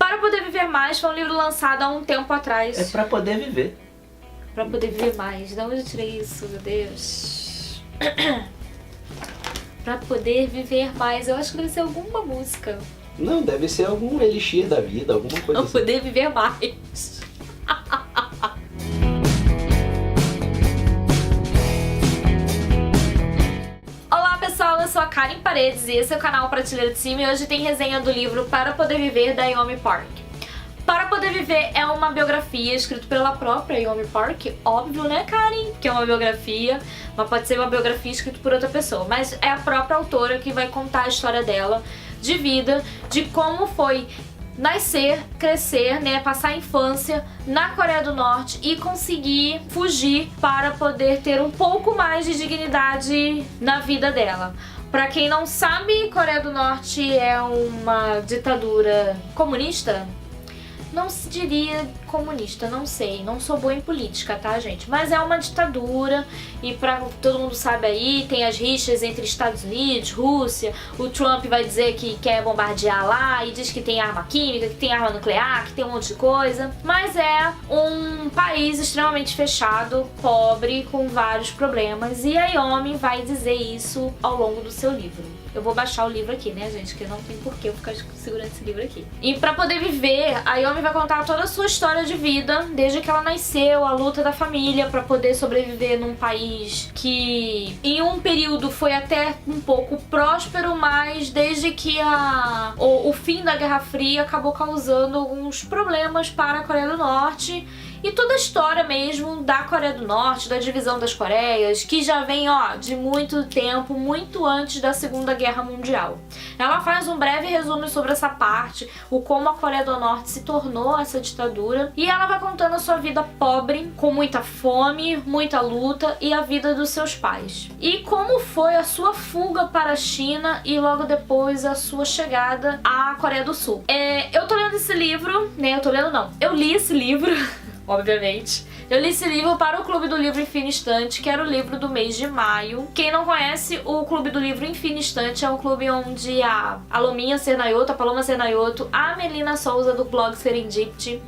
Para Poder Viver Mais foi um livro lançado há um tempo atrás. É pra poder viver. Pra poder viver mais. De onde eu tirei isso, meu Deus? Pra poder viver mais. Eu acho que deve ser alguma música. Não, deve ser algum elixir da vida, alguma coisa Pra assim. poder viver mais. Olá pessoal, eu sou a Karen Paredes e esse é o canal Prateleira de Cima e hoje tem resenha do livro Para Poder Viver, da Yeonmi Park. Para Poder Viver é uma biografia escrita pela própria Yeonmi Park, óbvio, né, Karen? Que é uma biografia, mas pode ser uma biografia escrita por outra pessoa. Mas é a própria autora que vai contar a história dela, de vida, de como foi nascer, crescer, né, passar a infância na Coreia do Norte e conseguir fugir para poder ter um pouco mais de dignidade na vida dela. Pra quem não sabe, Coreia do Norte é uma ditadura comunista? Não se diria comunista, não sei, não sou boa em política, tá, gente? Mas é uma ditadura e pra todo mundo sabe aí, tem as rixas entre Estados Unidos, Rússia, o Trump vai dizer que quer bombardear lá e diz que tem arma química, que tem arma nuclear, que tem um monte de coisa. Mas é um país extremamente fechado, pobre, com vários problemas e a Yeonmi vai dizer isso ao longo do seu livro. Eu vou baixar o livro aqui, né, gente? Que não tem porquê eu ficar segurando esse livro aqui. E pra poder viver, a Yeonmi vai contar toda a sua história de vida, desde que ela nasceu, a luta da família pra poder sobreviver num país que em um período foi até um pouco próspero, mas desde que o fim da Guerra Fria acabou causando alguns problemas para a Coreia do Norte. E toda a história mesmo da Coreia do Norte, da divisão das Coreias, que já vem, ó, de muito tempo, muito antes da Segunda Guerra Mundial. Ela faz um breve resumo sobre essa parte, o como a Coreia do Norte se tornou essa ditadura, e ela vai contando a sua vida pobre, com muita fome, muita luta, e a vida dos seus pais. E como foi a sua fuga para a China e logo depois a sua chegada à Coreia do Sul. Eu tô lendo esse livro, né, eu li esse livro... Obviamente. Eu li esse livro para o Clube do Livro Infinistante, que era o livro do mês de maio. Quem não conhece, o Clube do Livro Infinistante é um clube onde a Lominha Sernaioto, a Paloma Sernaioto, a Melina Souza do blog Serendipity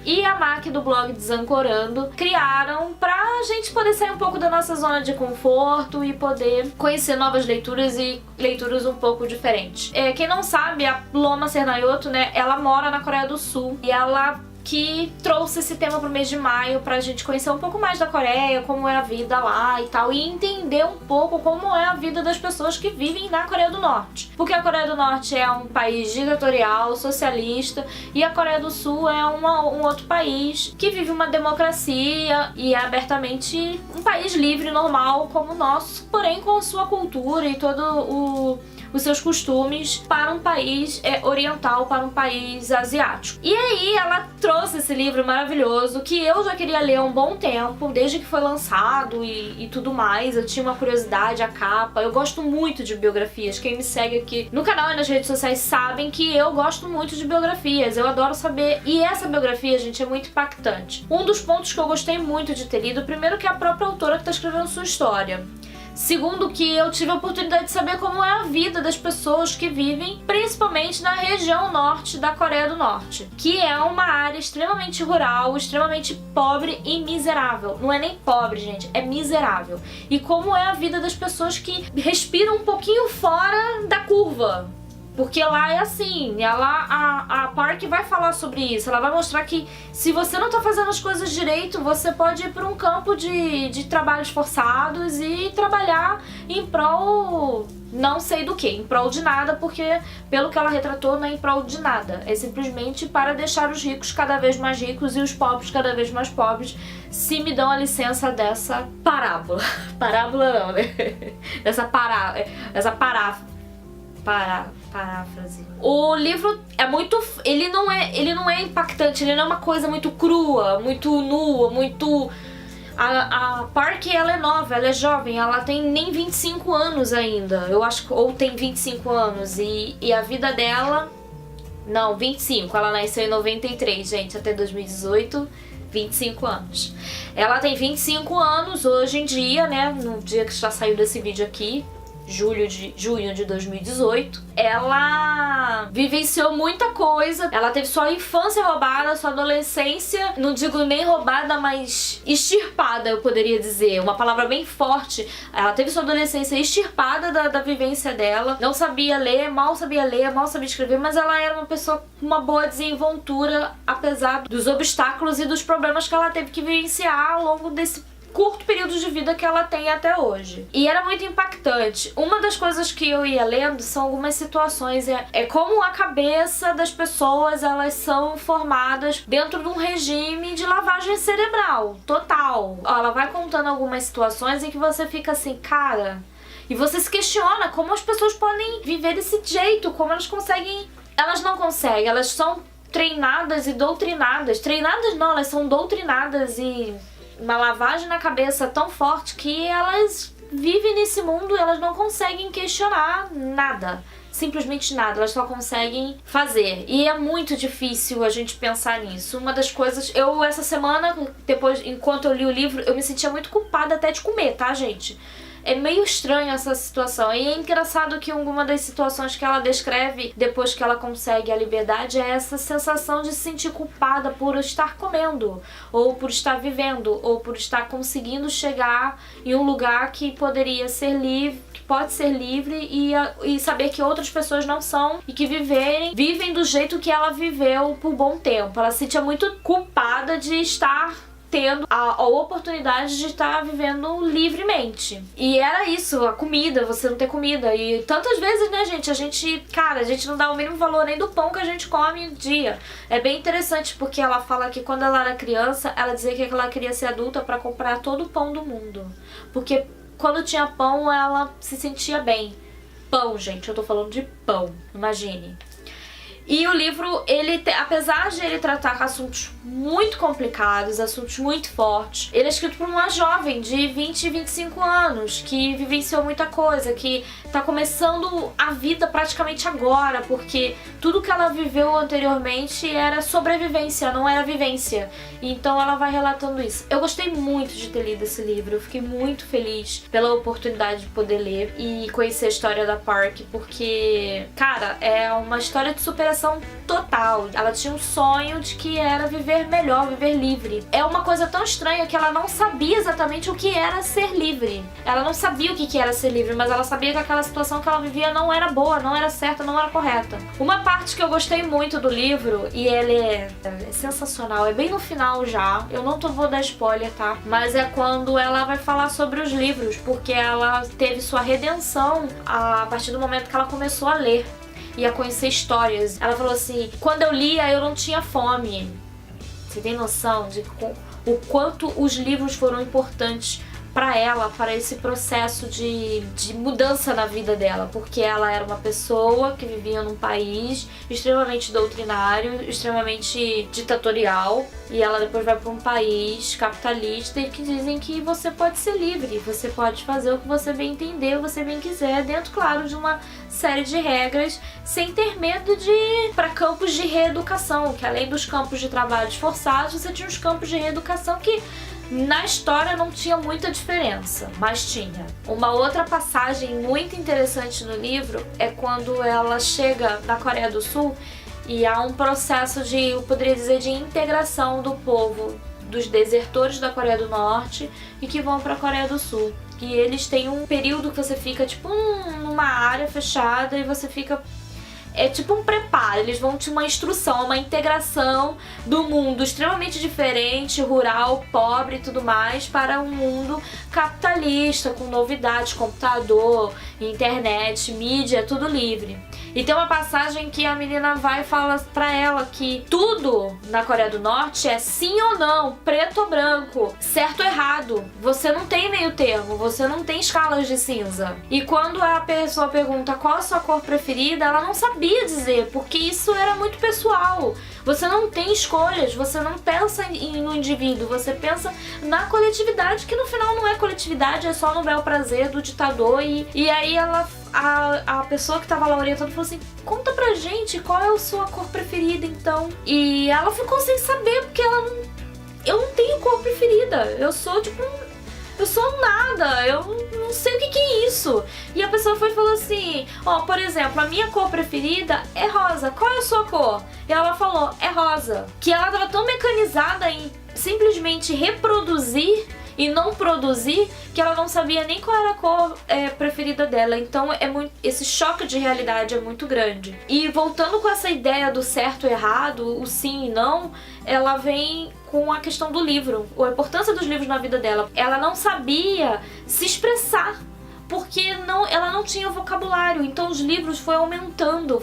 e a Mac do blog Desancorando criaram pra gente poder sair um pouco da nossa zona de conforto e poder conhecer novas leituras e leituras um pouco diferentes. Quem não sabe, a Paloma Sernaioto, né, ela mora na Coreia do Sul e ela que trouxe esse tema pro mês de maio pra gente conhecer um pouco mais da Coreia, como é a vida lá e tal, e entender um pouco como é a vida das pessoas que vivem na Coreia do Norte. Porque a Coreia do Norte é um país ditatorial, socialista, e a Coreia do Sul é um outro país que vive uma democracia e é abertamente um país livre, normal, como o nosso, porém com a sua cultura e todo os seus costumes para um país oriental, para um país asiático. E aí ela trouxe esse livro maravilhoso que eu já queria ler há um bom tempo, desde que foi lançado e tudo mais. Eu tinha uma curiosidade, a capa. Eu gosto muito de biografias. Quem me segue aqui no canal e nas redes sociais sabem que eu gosto muito de biografias. Eu adoro saber. E essa biografia, gente, é muito impactante. Um dos pontos que eu gostei muito de ter lido, primeiro que é a própria autora que está escrevendo sua história. Segundo, que eu tive a oportunidade de saber como é a vida das pessoas que vivem, principalmente na região norte da Coreia do Norte, que é uma área extremamente rural, extremamente pobre e miserável. Não é nem pobre, gente, é miserável. E como é a vida das pessoas que respiram um pouquinho fora da curva. Porque lá é assim, a Park vai falar sobre isso, ela vai mostrar que se você não tá fazendo as coisas direito, você pode ir para um campo de trabalhos forçados e trabalhar em prol não sei do que, em prol de nada, porque pelo que ela retratou não é em prol de nada, é simplesmente para deixar os ricos cada vez mais ricos e os pobres cada vez mais pobres, se me dão a licença dessa parábola. Parábola não, né? Paráfrase. O livro é muito... Ele não é impactante, ele não é uma coisa muito crua, muito nua, muito... A Park, ela é nova, ela é jovem, ela tem nem 25 anos ainda, eu acho, ou tem 25 anos, e a vida dela... Não, 25, ela nasceu em 93, gente, até 2018... 25 anos. Ela tem 25 anos hoje em dia, né? No dia que já saiu desse vídeo aqui. junho de 2018. Ela vivenciou muita coisa. Ela teve sua infância roubada, sua adolescência, não digo nem roubada, mas extirpada, eu poderia dizer. Uma palavra bem forte. Ela teve sua adolescência extirpada da vivência dela. Não sabia ler, mal sabia escrever, mas ela era uma pessoa com uma boa desenvoltura, apesar dos obstáculos e dos problemas que ela teve que vivenciar ao longo desse curto período de vida que ela tem até hoje. E era muito impactante. Uma das coisas que eu ia lendo são algumas situações. É como a cabeça das pessoas, elas são formadas dentro de um regime de lavagem cerebral total. Ela vai contando algumas situações em que você fica assim, cara... E você se questiona como as pessoas podem viver desse jeito, como elas conseguem... Elas não conseguem, elas são treinadas e doutrinadas. Treinadas não, elas são doutrinadas e... uma lavagem na cabeça tão forte que elas vivem nesse mundo e elas não conseguem questionar nada. Simplesmente nada, elas só conseguem fazer. E é muito difícil a gente pensar nisso. Uma das coisas... Eu, essa semana, depois, enquanto eu li o livro, eu me sentia muito culpada até de comer, tá, gente? É meio estranho essa situação. E é engraçado que alguma das situações que ela descreve depois que ela consegue a liberdade é essa sensação de se sentir culpada por estar comendo, ou por estar vivendo, ou por estar conseguindo chegar em um lugar que poderia ser livre, que pode ser livre, e saber que outras pessoas não são e que vivem do jeito que ela viveu por bom tempo. Ela se sentia muito culpada de estar tendo a oportunidade de estar vivendo livremente. E era isso, a comida, você não ter comida. E tantas vezes, né, gente, a gente não dá o mínimo valor nem do pão que a gente come no dia. É bem interessante porque ela fala que quando ela era criança, ela dizia que ela queria ser adulta para comprar todo o pão do mundo. Porque quando tinha pão, ela se sentia bem. Pão, gente, eu tô falando de pão, imagine. E o livro, apesar de ele tratar assuntos muito complicados, assuntos muito fortes, ele é escrito por uma jovem de 20 e 25 anos, que vivenciou muita coisa, que tá começando a vida praticamente agora, porque tudo que ela viveu anteriormente era sobrevivência, não era vivência. Então ela vai relatando isso. Eu gostei muito de ter lido esse livro, eu fiquei muito feliz pela oportunidade de poder ler e conhecer a história da Park, porque, cara, é uma história de superação total. Ela tinha um sonho de que era viver melhor, viver livre. É uma coisa tão estranha que ela não sabia exatamente o que era ser livre. Ela não sabia o que era ser livre, mas ela sabia que aquela situação que ela vivia não era boa, não era certa, não era correta. Uma parte que eu gostei muito do livro, e ele é sensacional, é bem no final já, eu não vou dar spoiler, tá? Mas é quando ela vai falar sobre os livros, porque ela teve sua redenção a partir do momento que ela começou a ler e a conhecer histórias. Ela falou assim, quando eu lia eu não tinha fome. Você tem noção de o quanto os livros foram importantes para ela, para esse processo de mudança na vida dela, porque ela era uma pessoa que vivia num país extremamente doutrinário, extremamente ditatorial, e ela depois vai para um país capitalista e que dizem que você pode ser livre, você pode fazer o que você bem entender, você bem quiser, dentro, claro, de uma série de regras, sem ter medo de ir para campos de reeducação, que além dos campos de trabalhos forçados, você tinha os campos de reeducação que na história não tinha muita diferença, mas tinha. Uma outra passagem muito interessante no livro é quando ela chega na Coreia do Sul e há um processo de, eu poderia dizer, de integração do povo, dos desertores da Coreia do Norte e que vão para a Coreia do Sul. E eles têm um período que você fica tipo numa área fechada e você fica... É tipo um preparo, eles vão te uma instrução, uma integração do mundo extremamente diferente, rural, pobre e tudo mais, para um mundo capitalista, com novidades, computador, internet, mídia, tudo livre. E tem uma passagem que a menina vai e fala pra ela que tudo na Coreia do Norte é sim ou não, preto ou branco, certo ou errado. Você não tem meio termo, você não tem escalas de cinza. E quando a pessoa pergunta qual a sua cor preferida, ela não sabia dizer, porque isso era muito pessoal. Você não tem escolhas, você não pensa no indivíduo, você pensa na coletividade, que no final não é coletividade, é só no bel prazer do ditador. E aí a pessoa que tava lá orientando falou assim, conta pra gente qual é a sua cor preferida então. E ela ficou sem saber, porque eu não tenho cor preferida, eu sou tipo pessoa, nada, eu não sei o que é isso. E a pessoa foi e falou assim, ó, por exemplo, a minha cor preferida é rosa, qual é a sua cor? E ela falou, é rosa. Que ela tava tão mecanizada em simplesmente reproduzir e não produzir, que ela não sabia nem qual era a cor preferida dela. Então esse choque de realidade é muito grande. E voltando com essa ideia do certo e errado, o sim e não, ela vem com a questão do livro, a importância dos livros na vida dela. Ela não sabia se expressar, porque ela não tinha vocabulário, então os livros foi aumentando,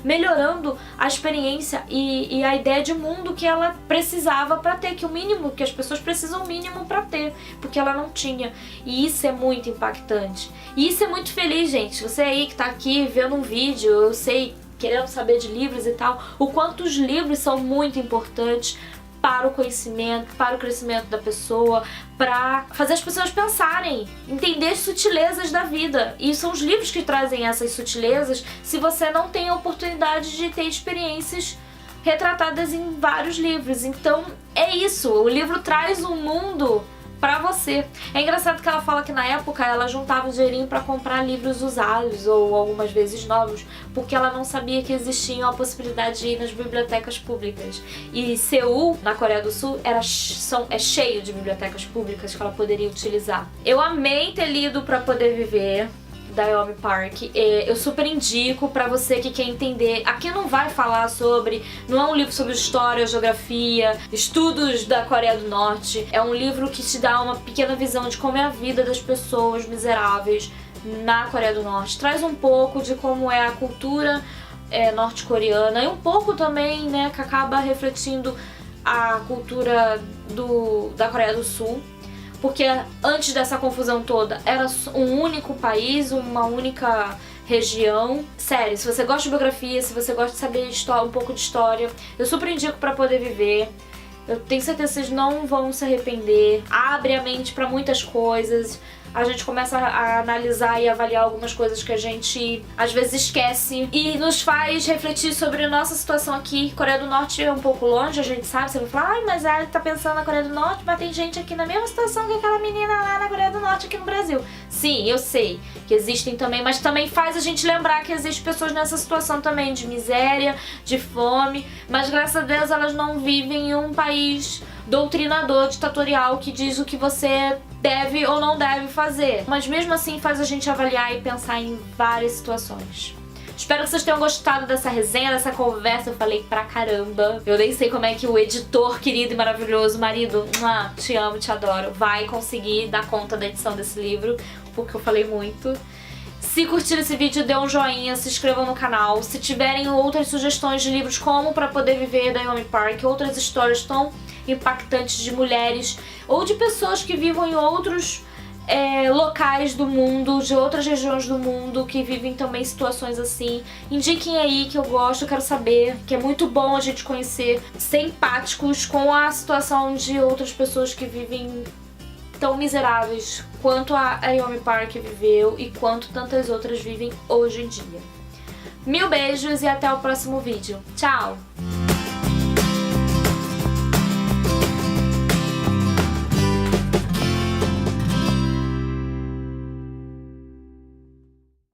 melhorando a experiência e a ideia de mundo que ela precisava para ter, que o mínimo, que as pessoas precisam o mínimo para ter, porque ela não tinha. E isso é muito impactante. E isso é muito feliz, gente. Você aí que tá aqui vendo um vídeo, eu sei, querendo saber de livros e tal, o quanto os livros são muito importantes para o conhecimento, para o crescimento da pessoa, para fazer as pessoas pensarem, entender as sutilezas da vida. E são os livros que trazem essas sutilezas se você não tem a oportunidade de ter experiências retratadas em vários livros. Então é isso, o livro traz um mundo pra você. É engraçado que ela fala que na época ela juntava o dinheirinho pra comprar livros usados ou algumas vezes novos, porque ela não sabia que existia a possibilidade de ir nas bibliotecas públicas. E Seul, na Coreia do Sul, é cheio de bibliotecas públicas que ela poderia utilizar. Eu amei ter lido Pra Poder Viver, da Yeonmi Park. Eu super indico pra você que quer entender. Aqui não vai falar não é um livro sobre história, geografia, estudos da Coreia do Norte. É um livro que te dá uma pequena visão de como é a vida das pessoas miseráveis na Coreia do Norte. Traz um pouco de como é a cultura norte-coreana e um pouco também, né, que acaba refletindo a cultura da Coreia do Sul. Porque antes dessa confusão toda era um único país, uma única região. Sério, se você gosta de biografia, se você gosta de saber um pouco de história, eu super indico Pra Poder Viver. Eu tenho certeza que vocês não vão se arrepender. Abre a mente pra muitas coisas. A gente começa a analisar e avaliar algumas coisas que a gente às vezes esquece e nos faz refletir sobre a nossa situação aqui. Coreia do Norte é um pouco longe, a gente sabe. Você vai falar, mas ela tá pensando na Coreia do Norte, mas tem gente aqui na mesma situação que aquela menina lá na Coreia do Norte aqui no Brasil. Sim, eu sei que existem também, mas também faz a gente lembrar que existem pessoas nessa situação também de miséria, de fome, mas graças a Deus elas não vivem em um país doutrinador, ditatorial, que diz o que você deve ou não deve fazer. Mas mesmo assim faz a gente avaliar e pensar em várias situações. Espero que vocês tenham gostado dessa resenha, dessa conversa. Eu falei pra caramba. Eu nem sei como é que o editor querido e maravilhoso, marido, te amo, te adoro, vai conseguir dar conta da edição desse livro, porque eu falei muito. Se curtiram esse vídeo, dê um joinha, se inscrevam no canal. Se tiverem outras sugestões de livros como Pra Poder Viver, da Yeonmi Park, outras histórias tão impactantes de mulheres ou de pessoas que vivem em outros locais do mundo, de outras regiões do mundo, que vivem também situações assim, indiquem aí que eu gosto, eu quero saber, que é muito bom a gente conhecer, ser empáticos com a situação de outras pessoas que vivem tão miseráveis quanto a Yeonmi Park viveu e quanto tantas outras vivem hoje em dia. Mil beijos e até o próximo vídeo. Tchau!